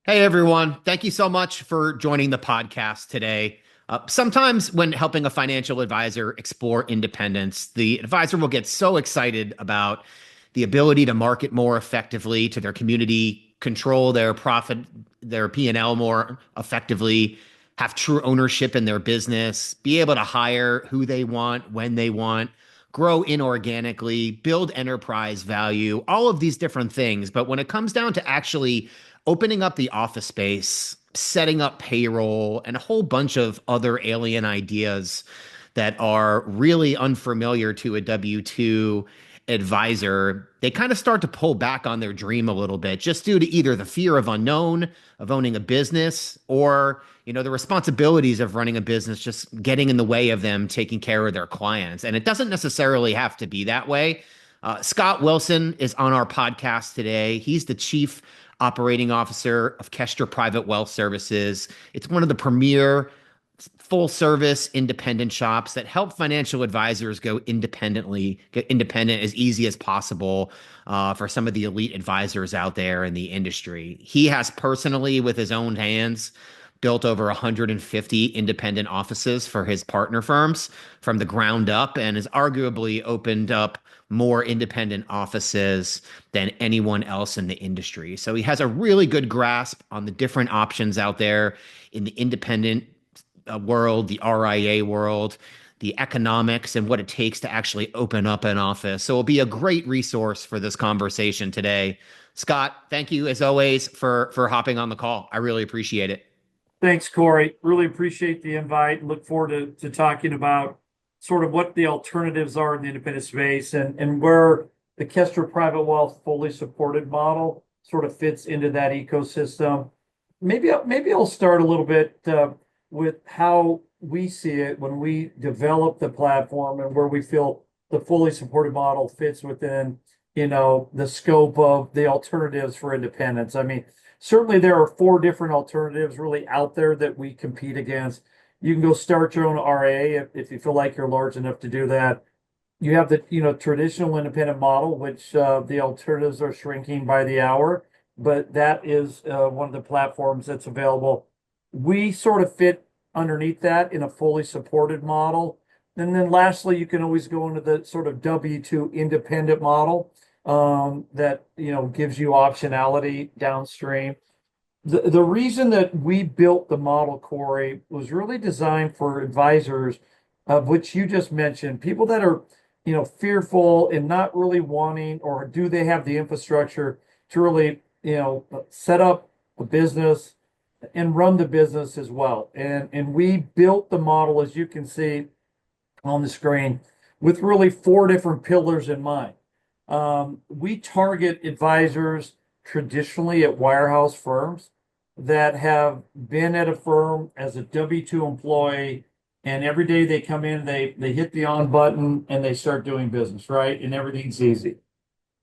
Hey everyone, thank you so much for joining the podcast today. Sometimes, when helping a financial advisor explore independence, the advisor will get so excited about the ability to market more effectively to their community, control their profit, their P&L more effectively, have true ownership in their business, be able to hire who they want, when they want, grow inorganically, build enterprise value, all of these different things. But when it comes down to actually opening up the office space, setting up payroll, and a whole bunch of other alien ideas that are really unfamiliar to a W 2 advisor, they kind of start to pull back on their dream a little bit, just due to either the fear of unknown, of owning a business, or the responsibilities of running a business just getting in the way of them taking care of their clients. And it doesn't necessarily have to be that way. Scott Wilson is on our podcast today. He's the chief operating officer of Kestra Private Wealth Services. It's one of the premier full service independent shops that help financial advisors get independent as easy as possible for some of the elite advisors out there in the industry. He has personally, with his own hands, built over 150 independent offices for his partner firms from the ground up and has arguably opened up more independent offices than anyone else in the industry. So he has a really good grasp on the different options out there in the independent world, the RIA world, the economics, and what it takes to actually open up an office. So it'll be a great resource for this conversation today. Scott, thank you as always for hopping on the call. I really appreciate it. Thanks, Corey. Really appreciate the invite and look forward to talking about sort of what the alternatives are in the independent space and where the Kestra Private Wealth fully supported model sort of fits into that ecosystem. Maybe I'll start a little bit with how we see it when we develop the platform and where we feel the fully supported model fits within, the scope of the alternatives for independence. I mean, certainly there are four different alternatives really out there that we compete against. You can go start your own RA if you feel like you're large enough to do that. You have the traditional independent model, which the alternatives are shrinking by the hour, but that is one of the platforms that's available. We sort of fit underneath that in a fully supported model. And then lastly, you can always go into the sort of W-2 independent model that gives you optionality downstream. The reason that we built the model, Corey, was really designed for advisors, of which you just mentioned, people that are, fearful and not really wanting, or do they have the infrastructure to really, set up a business and run the business as well. And we built the model, as you can see on the screen, with really four different pillars in mind. We target advisors traditionally at wirehouse firms that have been at a firm as a W-2 employee, and every day they come in, they hit the on button and they start doing business, right? And everything's easy.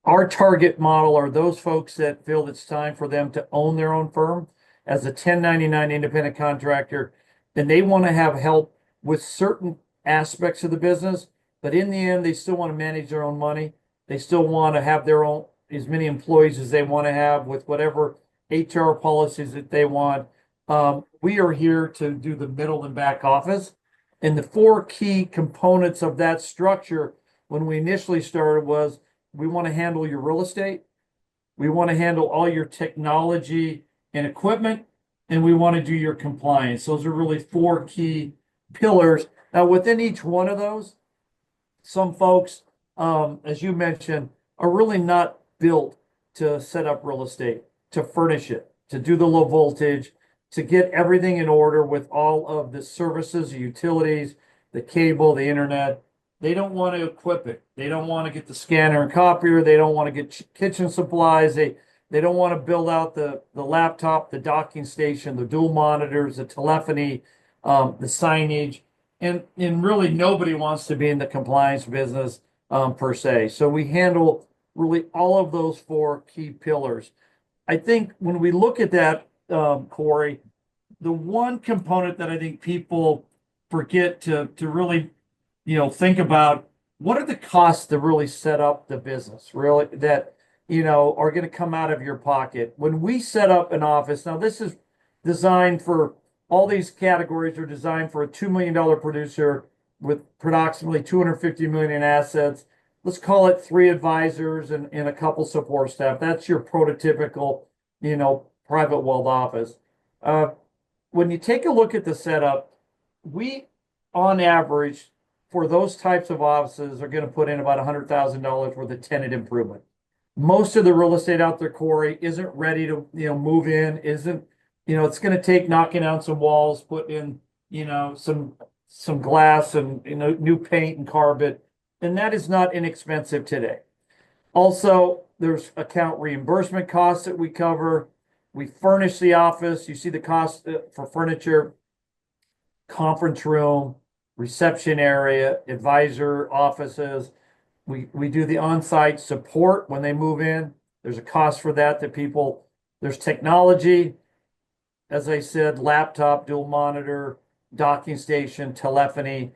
Our target model are those folks that feel it's time for them to own their own firm as a 1099 independent contractor, and they want to have help with certain aspects of the business, but in the end, they still want to manage their own money. They still want to have their own, as many employees as they want to have with whatever HR policies that they want. We are here to do the middle and back office. And the four key components of that structure when we initially started was we want to handle your real estate, we want to handle all your technology and equipment, and we want to do your compliance. Those are really four key pillars. Now, within each one of those, some folks, as you mentioned, are really not built to set up real estate, to furnish it, to do the low voltage, to get everything in order with all of the services, the utilities, the cable, the internet. They don't want to equip it. They don't want to get the scanner and copier. They don't want to get kitchen supplies. They don't want to build out the laptop, the docking station, the dual monitors, the telephony, the signage. And really nobody wants to be in the compliance business per se. So we handle really all of those four key pillars. I think when we look at that, Corey, the one component that I think people forget to really, think about, what are the costs to really set up the business? Really, that are going to come out of your pocket. When we set up an office, now this is designed for all these categories are designed for a $2 million producer with approximately 250 million in assets. Let's call it three advisors and a couple support staff. That's your prototypical, private wealth office. Uh, when you take a look at the setup, we, on average, for those types of offices, are going to put in about $100,000 worth of tenant improvement. Most of the real estate out there, Corey, isn't ready to, move in, isn't, it's going to take knocking down some walls, put in, some glass and, new paint and carpet, and that is not inexpensive today. Also, there's account reimbursement costs that we cover. We furnish the office. You see the cost for furniture, conference room, reception area, advisor offices. We do the on-site support when they move in. There's a cost for that people, there's technology, as I said, laptop, dual monitor, docking station, telephony.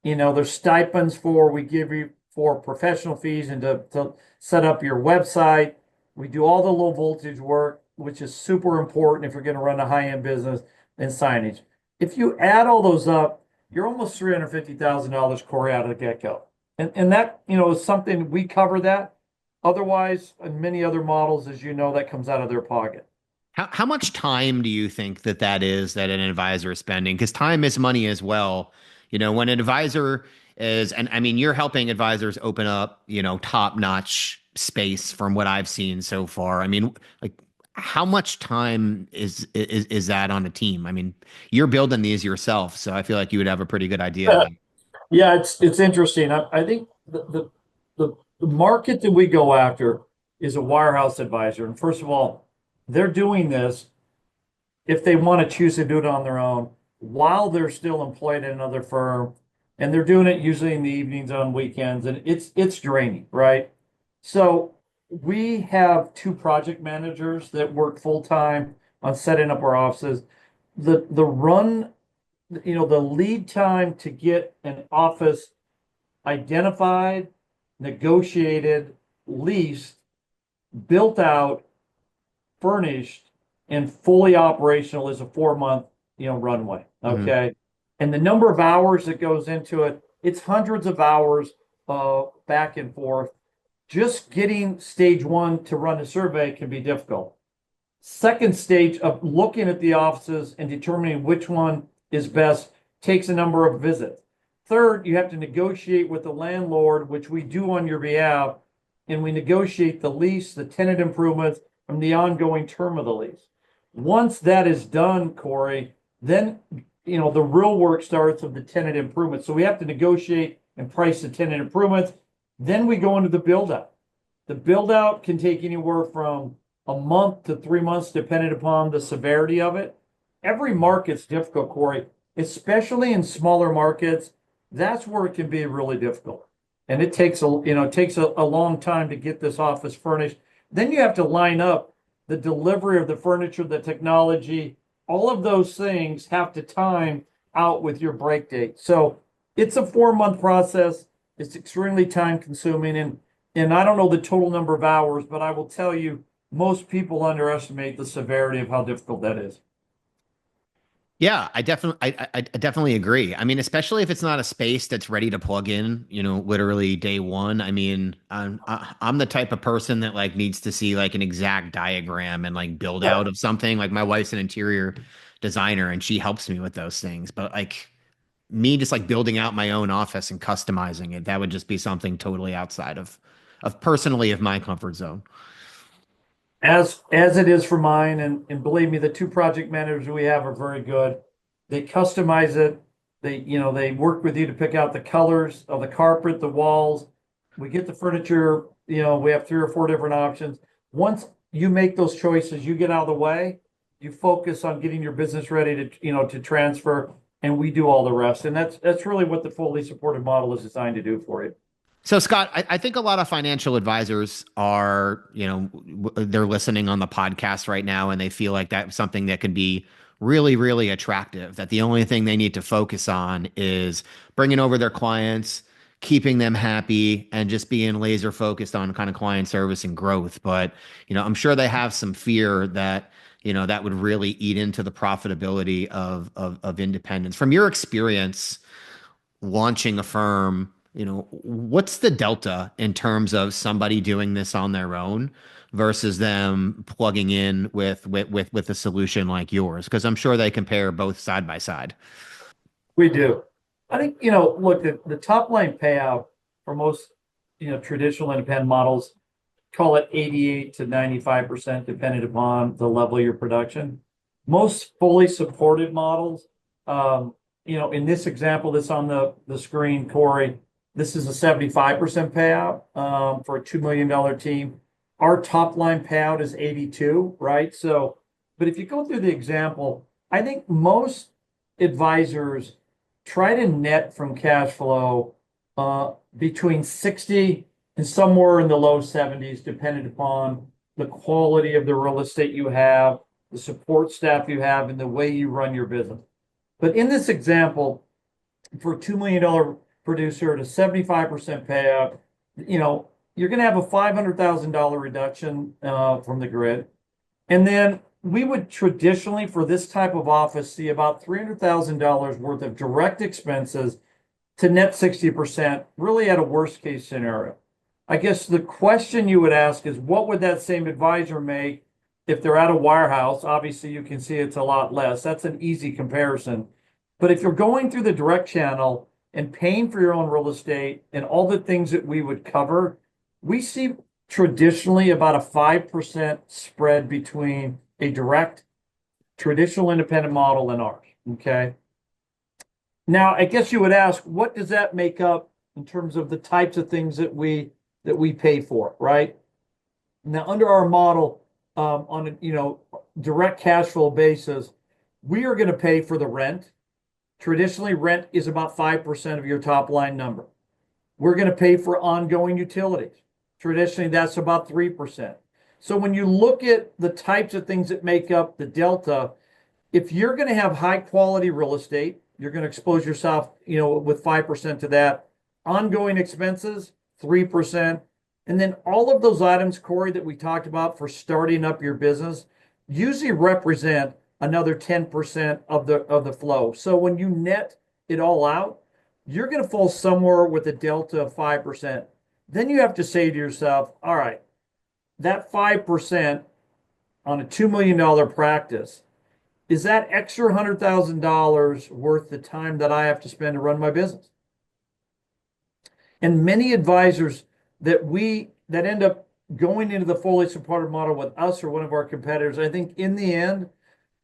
There's stipends we give you for professional fees and to set up your website. We do all the low voltage work, which is super important if you're going to run a high-end business, and signage. If you add all those up, you're almost $350,000, Corey, out of the get-go. And that, is something we cover that. Otherwise, in many other models, as that comes out of their pocket. How much time do you think that is that an advisor is spending? Because time is money as well. When an advisor is, and I mean, you're helping advisors open up, top-notch space from what I've seen so far. I mean, like, how much time is that on a team? I mean, you're building these yourself, so I feel like you would have a pretty good idea. Yeah, it's interesting. I think the market that we go after is a wirehouse advisor. And first of all, they're doing this if they want to choose to do it on their own while they're still employed at another firm. And they're doing it usually in the evenings on weekends, and it's draining, right? So we have two project managers that work full time on setting up our offices. The run, the lead time to get an office identified, negotiated, leased, built out, furnished, and fully operational is a 4 month, runway. Okay. And the number of hours that goes into it, it's hundreds of hours back and forth. Just getting stage one to run a survey can be difficult. Second stage of looking at the offices and determining which one is best takes a number of visits. Third, you have to negotiate with the landlord, which we do on your behalf, and we negotiate the lease, the tenant improvements, and the ongoing term of the lease. Once that is done, Corey, then the real work starts of the tenant improvements. So we have to negotiate and price the tenant improvements. Then we go into the build out. The build out can take anywhere from a month to 3 months, depending upon the severity of it. Every market's difficult, Corey, especially in smaller markets. That's where it can be really difficult. And it takes a long time to get this office furnished. Then you have to line up the delivery of the furniture, the technology, all of those things have to time out with your break date. So it's a 4 month process. It's extremely time consuming. And I don't know the total number of hours, but I will tell you, most people underestimate the severity of how difficult that is. Yeah, I definitely agree. I mean, especially if it's not a space that's ready to plug in, literally day one. I mean, I'm the type of person that like needs to see like an exact diagram and like build out of something. Like my wife's an interior designer and she helps me with those things. But like me just like building out my own office and customizing it, that would just be something totally outside of personally of my comfort zone. As it is for mine, and believe me, the two project managers we have are very good. They customize it. They work with you to pick out the colors of the carpet, the walls. We get the furniture, we have 3 or 4 different options. Once you make those choices, you get out of the way, you focus on getting your business ready to transfer, and we do all the rest. And that's really what the fully supported model is designed to do for you. So, Scott, I think a lot of financial advisors are, they're listening on the podcast right now and they feel like that's something that could be really, really attractive. That the only thing they need to focus on is bringing over their clients, keeping them happy and just being laser focused on kind of client service and growth. But, I'm sure they have some fear that, that would really eat into the profitability of independence. From your experience launching a firm, what's the delta in terms of somebody doing this on their own versus them plugging in with a solution like yours? Because I'm sure they compare both side by side. We do. I think, look, the top line payout for most, traditional independent models, call it 88 to 95% dependent upon the level of your production. Most fully supported models, in this example that's on the screen, Corey, this is a 75% payout for a $2 million team. Our top line payout is 82, right? So, but if you go through the example, I think most advisors try to net from cash flow between 60 and somewhere in the low 70s, depending upon the quality of the real estate you have, the support staff you have, and the way you run your business. But in this example, for a $2 million producer at a 75% payout, you're going to have a $500,000 reduction from the grid. And then we would traditionally, for this type of office, see about $300,000 worth of direct expenses to net 60%, really at a worst case scenario. I guess the question you would ask is, what would that same advisor make if they're at a wirehouse? Obviously, you can see it's a lot less. That's an easy comparison. But if you're going through the direct channel and paying for your own real estate and all the things that we would cover, we see traditionally about a 5% spread between a direct traditional independent model and ours. Okay. Now, I guess you would ask, what does that make up in terms of the types of things that we pay for, right? Now, under our model, on a direct cash flow basis, we are going to pay for the rent. Traditionally, rent is about 5% of your top line number. We're going to pay for ongoing utilities. Traditionally, that's about 3%. So when you look at the types of things that make up the delta, if you're going to have high quality real estate, you're going to expose yourself, with 5% to that. Ongoing expenses, 3%. And then all of those items, Corey, that we talked about for starting up your business usually represent another 10% of the flow. So when you net it all out, you're going to fall somewhere with a delta of 5%. Then you have to say to yourself, all right, that 5% on a $2 million practice, is that extra $100,000 worth the time that I have to spend to run my business? And many advisors that end up going into the fully supported model with us or one of our competitors, I think in the end,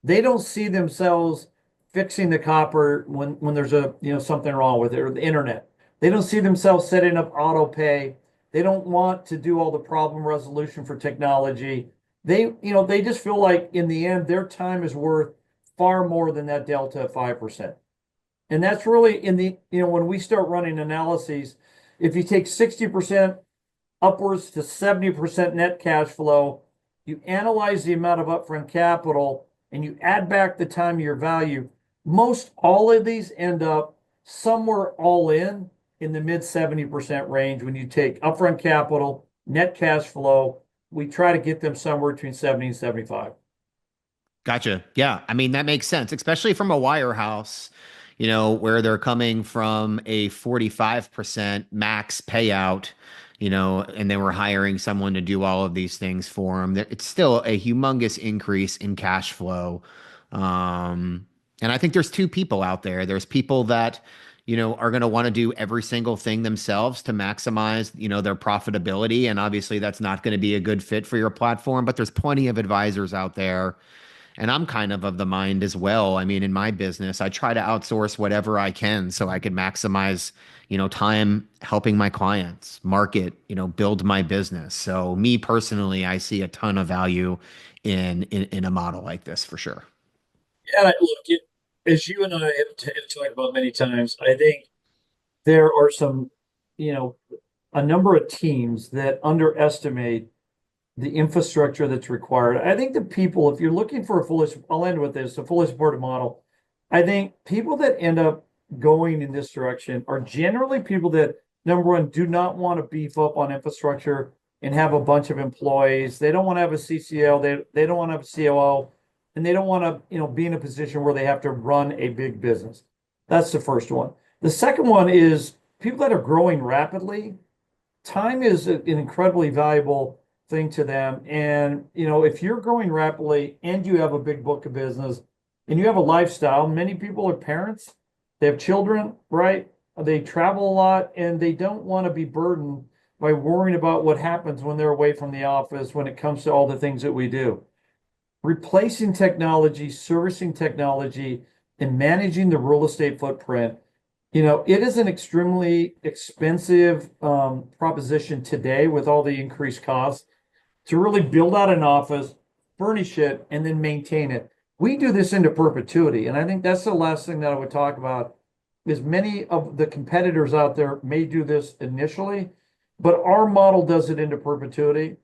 they don't see themselves fixing the copper when there's something wrong with it, or the internet. They don't see themselves setting up auto pay. They don't want to do all the problem resolution for technology. They just feel like in the end, their time is worth far more than that delta of 5%. And that's really when we start running analyses, if you take 60% upwards to 70% net cash flow, you analyze the amount of upfront capital, and you add back the time of your value, most all of these end up somewhere all in the mid 70% range when you take upfront capital, net cash flow. We try to get them somewhere between 70 and 75. Gotcha. Yeah. I mean, that makes sense, especially from a wirehouse, where they're coming from a 45% max payout, and they were hiring someone to do all of these things for them. It's still a humongous increase in cash flow. And I think there's two people out there. There's people that, are going to want to do every single thing themselves to maximize, their profitability. And obviously that's not going to be a good fit for your platform, but there's plenty of advisors out there. And I'm kind of the mind as well. I mean, in my business, I try to outsource whatever I can so I can maximize, time helping my clients market, build my business. So me personally, I see a ton of value in a model like this for sure. Yeah, look, as you and I have talked about many times, I think there are a number of teams that underestimate the infrastructure that's required. I think the people, if you're looking for I'll end with this, a fully supported model. I think people that end up going in this direction are generally people that number one, do not want to beef up on infrastructure and have a bunch of employees. They don't want to have a CCO. They don't want to have a COO, and they don't want to, be in a position where they have to run a big business. That's the first one. The second one is people that are growing rapidly. Time is an incredibly valuable thing to them. And, if you're growing rapidly and you have a big book of business and you have a lifestyle, many people are parents, they have children, right? They travel a lot and they don't want to be burdened by worrying about what happens when they're away from the office when it comes to all the things that we do. Replacing technology, servicing technology, and managing the real estate footprint, it is an extremely expensive proposition today with all the increased costs to really build out an office, furnish it, and then maintain it. We do this into perpetuity. And I think that's the last thing that I would talk about is many of the competitors out there may do this initially, but our model does it into perpetuity.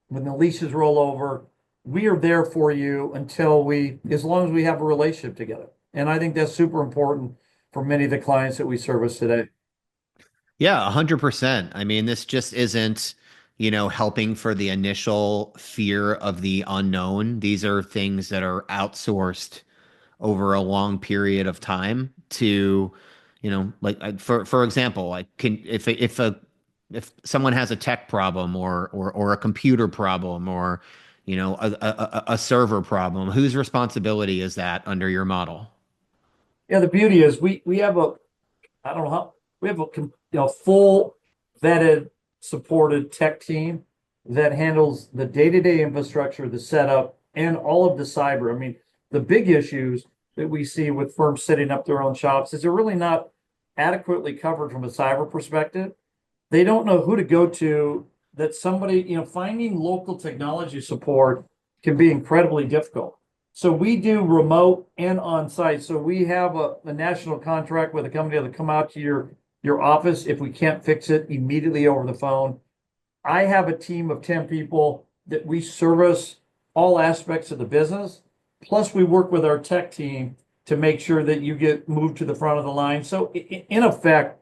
When the leases roll over, we are there for you as long as we have a relationship together. And I think that's super important for many of the clients that we service today. Yeah, 100%. I mean, this just isn't, helping for the initial fear of the unknown. These are things that are outsourced over a long period of time to, for example, like if someone has a tech problem or a computer problem or, a server problem, whose responsibility is that under your model? Yeah, the beauty is we have I don't know how we have a full vetted supported tech team that handles the day-to-day infrastructure, the setup, and all of the cyber. I mean, the big issues that we see with firms setting up their own shops is they're really not adequately covered from a cyber perspective. They don't know who to go to, that somebody, finding local technology support can be incredibly difficult. So we do remote and on-site. So we have a national contract with a company that'll come out to your office if we can't fix it immediately over the phone. I have a team of 10 people that we service all aspects of the business. Plus, we work with our tech team to make sure that you get moved to the front of the line. So in effect,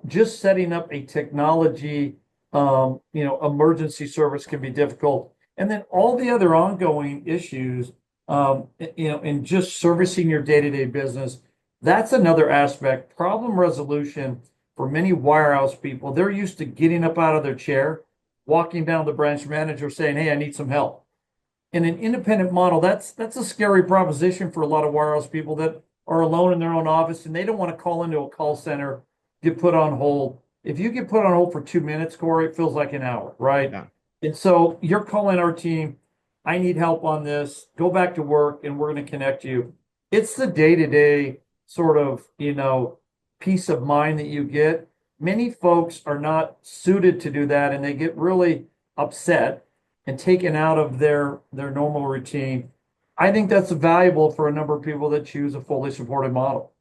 just setting up a technology, emergency service can be difficult. And then all the other ongoing issues, in just servicing your day-to-day business, that's another aspect. Problem resolution for many wirehouse people, they're used to getting up out of their chair, walking down to the branch manager saying, "Hey, I need some help." In an independent model, that's a scary proposition for a lot of wirehouse people that are alone in their own office and they don't want to call into a call center, get put on hold. If you get put on hold for 2 minutes, Corey, it feels like an hour, right? Yeah. And so you're calling our team, "I need help on this. Go back to work and we're going to connect you." It's the day-to-day sort of, peace of mind that you get. Many folks are not suited to do that and they get really upset and taken out of their normal routine. I think that's valuable for a number of people that choose a fully supported model.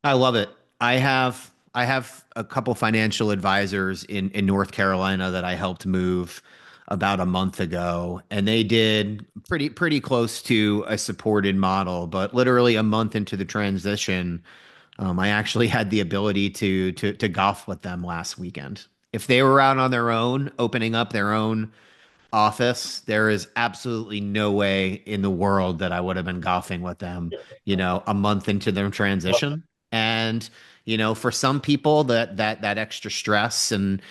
I love it. I have a couple financial advisors in North Carolina that I helped move about a month ago, and they did pretty close to a supported model, but literally a month into the transition, I actually had the ability to golf with them last weekend. If they were out on their own, opening up their own office, there is absolutely no way in the world that I would have been golfing with them, a month into their transition. And, for some people that extra stress and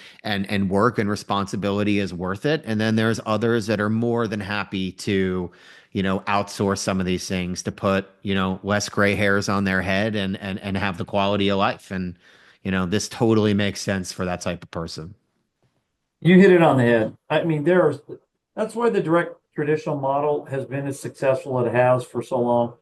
work and responsibility is worth it. And then there's others that are more than happy to, outsource some of these things to put, less gray hairs on their head and have the quality of life. And, this totally makes sense for that type of person. You hit it on the head. I mean, that's why the direct traditional model has been as successful as it has for so long.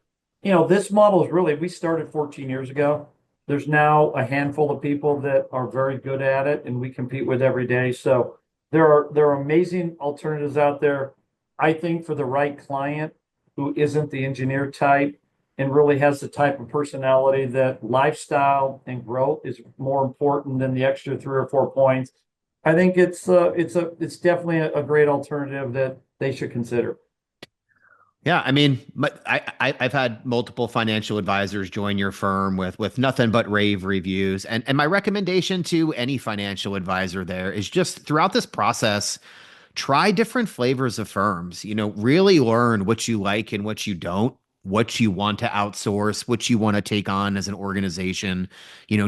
This model is really, we started 14 years ago. There's now a handful of people that are very good at it and we compete with every day. So there are amazing alternatives out there. I think for the right client who isn't the engineer type and really has the type of personality that lifestyle and growth is more important than the extra 3 or 4 points. I think it's definitely a great alternative that they should consider. Yeah, I mean, I've had multiple financial advisors join your firm with nothing but rave reviews, and my recommendation to any financial advisor there is just throughout this process, try different flavors of firms. Really learn what you like and what you don't, what you want to outsource, what you want to take on as an organization.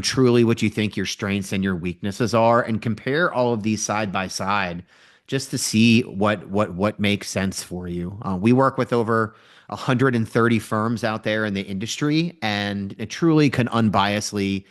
Truly what you think your strengths and your weaknesses are, and compare all of these side by side just to see what makes sense for you. We work with over 130 firms out there in the industry, and it truly can unbiasedly,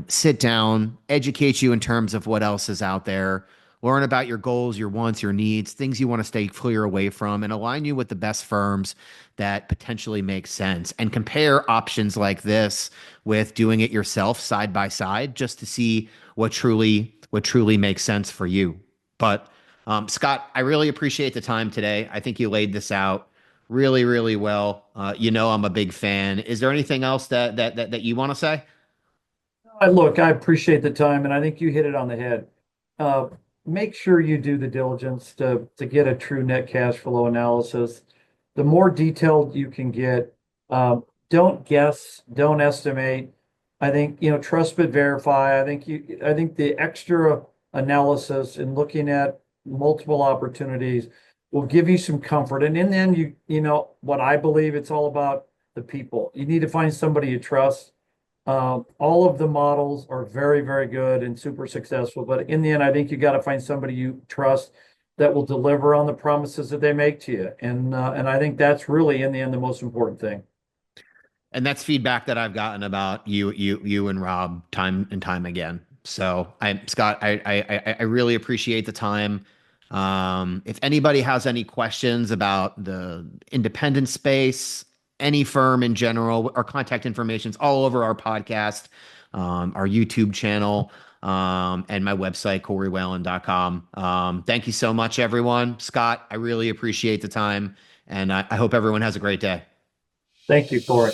sit down, educate you in terms of what else is out there, learn about your goals, your wants, your needs, things you want to stay clear away from, and align you with the best firms that potentially make sense. And compare options like this with doing it yourself side by side, just to see what truly makes sense for you. But Scott, I really appreciate the time today. I think you laid this out really, really well. I'm a big fan. Is there anything else that you want to say? I appreciate the time, and I think you hit it on the head. Uh, Make sure you do the diligence to get a true net cash flow analysis. The more detailed you can get, don't guess, don't estimate. I think, trust but verify. I think the extra analysis and looking at multiple opportunities will give you some comfort. And in the end, what I believe it's all about the people. You need to find somebody you trust. All of the models are very, very good and super successful, but in the end, I think you got to find somebody you trust that will deliver on the promises that they make to you. And I think that's really in the end the most important thing. And that's feedback that I've gotten about you and Rob time and time again. So Scott, I really appreciate the time. If anybody has any questions about the independent space, any firm in general, our contact information is all over our podcast, our YouTube channel, and my website, corey.whalen.com. Thank you so much, everyone. Scott, I really appreciate the time, and I hope everyone has a great day. Thank you, Corey.